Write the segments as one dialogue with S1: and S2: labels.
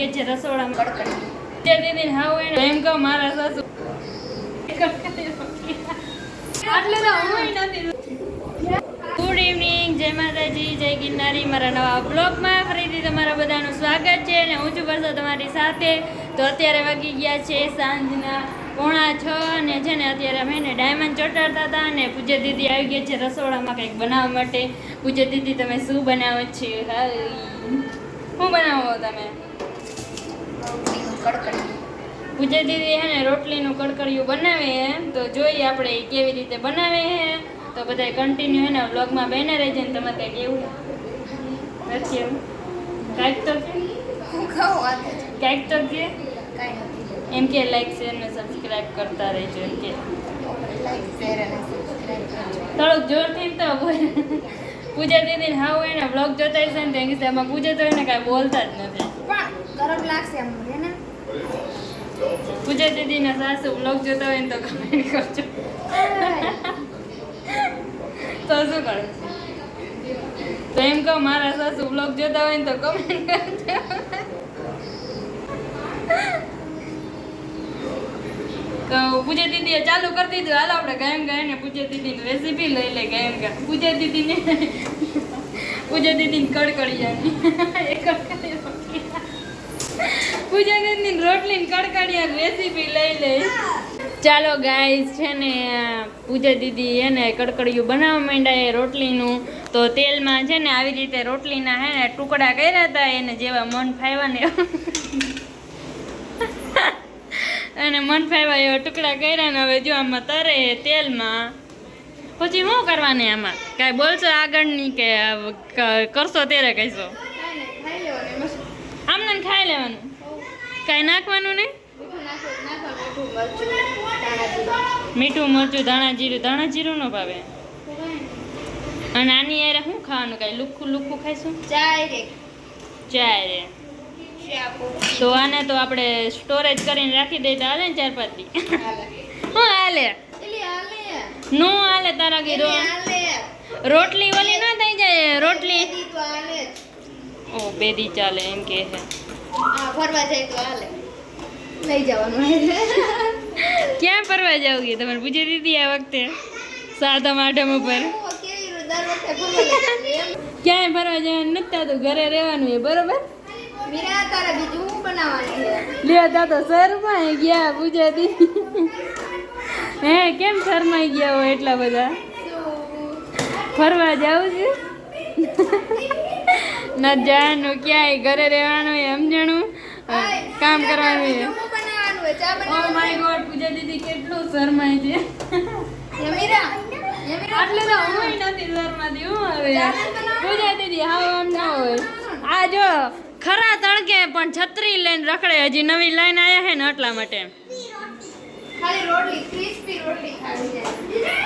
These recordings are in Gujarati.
S1: ગઈ છે રસોડામાં. દીદી હાવ એને એમ કહો મારા સાસુ એટલે તો હું નથી. ગુડ ઇવનિંગ, જય માતાજી, જય ગિરનારી. મારા નવા બ્લોગમાં ફરીથી તમારા બધાનું સ્વાગત છે અને હું છું બસ તમારી સાથે. તો અત્યારે વાગી ગયા છે સાંજના 5:45 અને છે ને અત્યારે અમે ને ડાયમંડ ચોટાડતા હતા અને પૂજા દીદી આવી ગયા છે રસોડામાં કંઈક બનાવવા માટે. પૂજા દીદી તમે શું બનાવો છો? શું બનાવો તમે? પૂજા દીદી હે ને રોટલીનું કડકડિયું બનાવે હે, તો જોઈએ આપણે કેવી રીતે બનાવે હે. તો બધા કન્ટિન્યુ હે ને વ્લોગમાં બને રહેજે ને તમારે કંઈક એવું નથી એવું કાંઈક તો કાંઈક તો કે એમ કે લાઈક શેર ને સબસ્ક્રાઇબ કરતા રહેજો એમ કે થોડુંક જોરથી તો પૂજા દીદી ને હાવ એને વ્લોગ જોતા હશે ને ત્યાં કે એમાં પૂજા તો એને કાંઈ બોલતા જ નથી.
S2: ગરમ લાગશે એમ ને.
S1: પૂજા દીદીના સાસુ વ્લોગ જોતા હોય ને તો કમેન્ટ કરજો. તો શું કરે? તો એમ કહો મારા સાસુ વ્લોગ જોતા હોય ને તો કમેન્ટ કરજો. તો પૂજા દીદીએ ચાલુ કરી દીધું. હાલો આપણે ગાયમ ગાય ને પૂજા દીદીની રેસીપી લઈ લે. ગાયમ ગા પૂજા દીદીને કડકડિયાની પૂજા દીદીની રોટલીની કડકડિયાની રેસીપી લઈ લે. ચાલો ગાઈસ, છે ને પૂજા દીદી હે ને કડકડિયું બનાવવા માંડ્યા રોટલીનું. તો તેલમાં છે ને આવી રીતે રોટલીના હે ને ટુકડા કર્યા હતા એને જેવા મન ફાવ્યા ને અને મન ફાવ્યા એવા ટુકડા કર્યા ને હવે જો આમાં તરે તેલમાં. પછી શું કરવાનું આમાં? કાંઈ બોલશો આગળની કે કરશો ત્યારે કહીશો? આમને ખાઈ લેવાનું, કાંઈ નાખવાનું નહીં. મીઠું મરચું ધાણા જીરું ન ભાવે. અને આની યાર શું ખાવાનું? કાંઈ લુખું ખાઈશું? ચાય રે. તો આને તો આપણે સ્ટોરેજ કરીને રાખી દઈએ તો હાલે ને 4-5 દી. શું હાલે? નો હાલે તારા ગીરો. રોટલી ઓલી ના થઈ જાય રોટલી. ઓ 2 દી ચાલે એમ કે છે.
S2: ફરવા જાય તો હાલે લઈ જવાનું.
S1: ક્યાં ફરવા જાઓગે તમારે પૂજા દીદી આ વખતે 7-8 ઉપર? ક્યાંય ફરવા જવાનું નથી થતું, ઘરે રહેવાનું છે બરોબર. લ્યો તો શરમાઈ ગયા પૂજા દીદી. હે કેમ શરમાઈ ગયા હોય એટલા બધા? ફરવા જાવું છે ન જવાનું ક્યાંય, ઘરે રહેવાનું સમજણું, કામ કરવાનું છે. ઓ માય ગોડ, પૂજા દીદી કેટલું શરમાય છે. એટલે તો હું નથી શરમાતી. હું હવે પૂજા દીદી હાવ આમ ના હોય. આ જો ખરા તડકે પણ છત્રી લઈને રખડે. હજી નવી લાઈન આવ્યા છે ને એટલા માટે.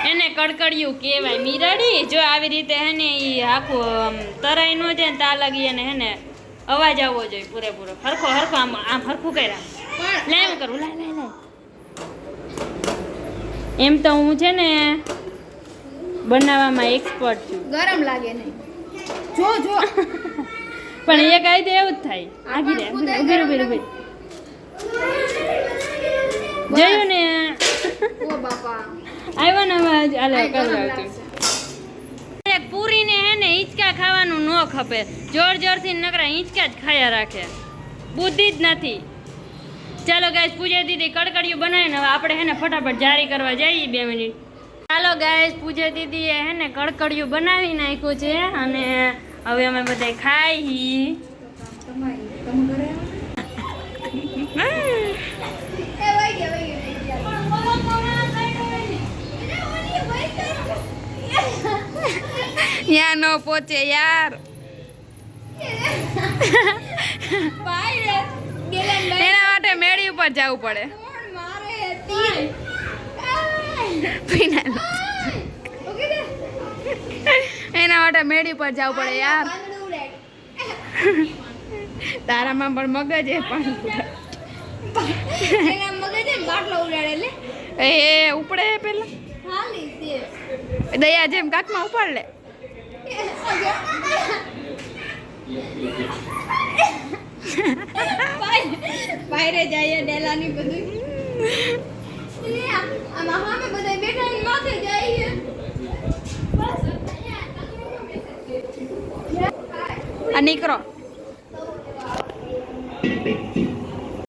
S1: એને કડકડિયું કહેવાય મીરાડી. જો આવી રીતે હે ને એ આખું તરાઈ નો જાય ને તા લાગી અને હે ને અવાજ આવવો જોઈએ પૂરેપૂરો. હરખો આમ હરખું કર્યા લાઈમ કરું. લાય એમ તો હું છે ને બનાવવામાં એક્સપર્ટ છું.
S2: ગરમ લાગે નહીં. જો
S1: પણ એક આઈ તો એવું જ થાય. આગી રે ઉભી જોયું ને?
S2: ઓ બાપા
S1: આવ્યો ને અવાજ. આલે કરાવતું. પૂરીને હે ને હિંચકા ખાવાનું ન ખપે. જોરથી નકરા હિંચકા જ ખાયા રાખે. બુદ્ધિ જ નથી. ચાલો ગાઈસ, પૂજા દીદી કડકડિયું બનાવીને હવે આપણે હે ને ફટાફટ જારી કરવા જઈએ 2 મિનિટ. ચાલો ગાઈસ, પૂજા દીદીએ હે ને કડકડિયું બનાવી નાખ્યું છે અને હવે અમે બધા ખાઈ. યા નો પહોંચે યાર. એના માટે મેળી ઉપર જવું પડે. એના માટે મેળી પર જવું પડે યાર. તારામાં પણ મગજ એ પણ એ ઉપડે પેલા દયા જેમ કાકમાં ઉપાડ લે.
S2: વાયરે જાય ડેલાની બધું આમાં સામે બધા બેઠા ને માથે જાય
S1: આ નીકળો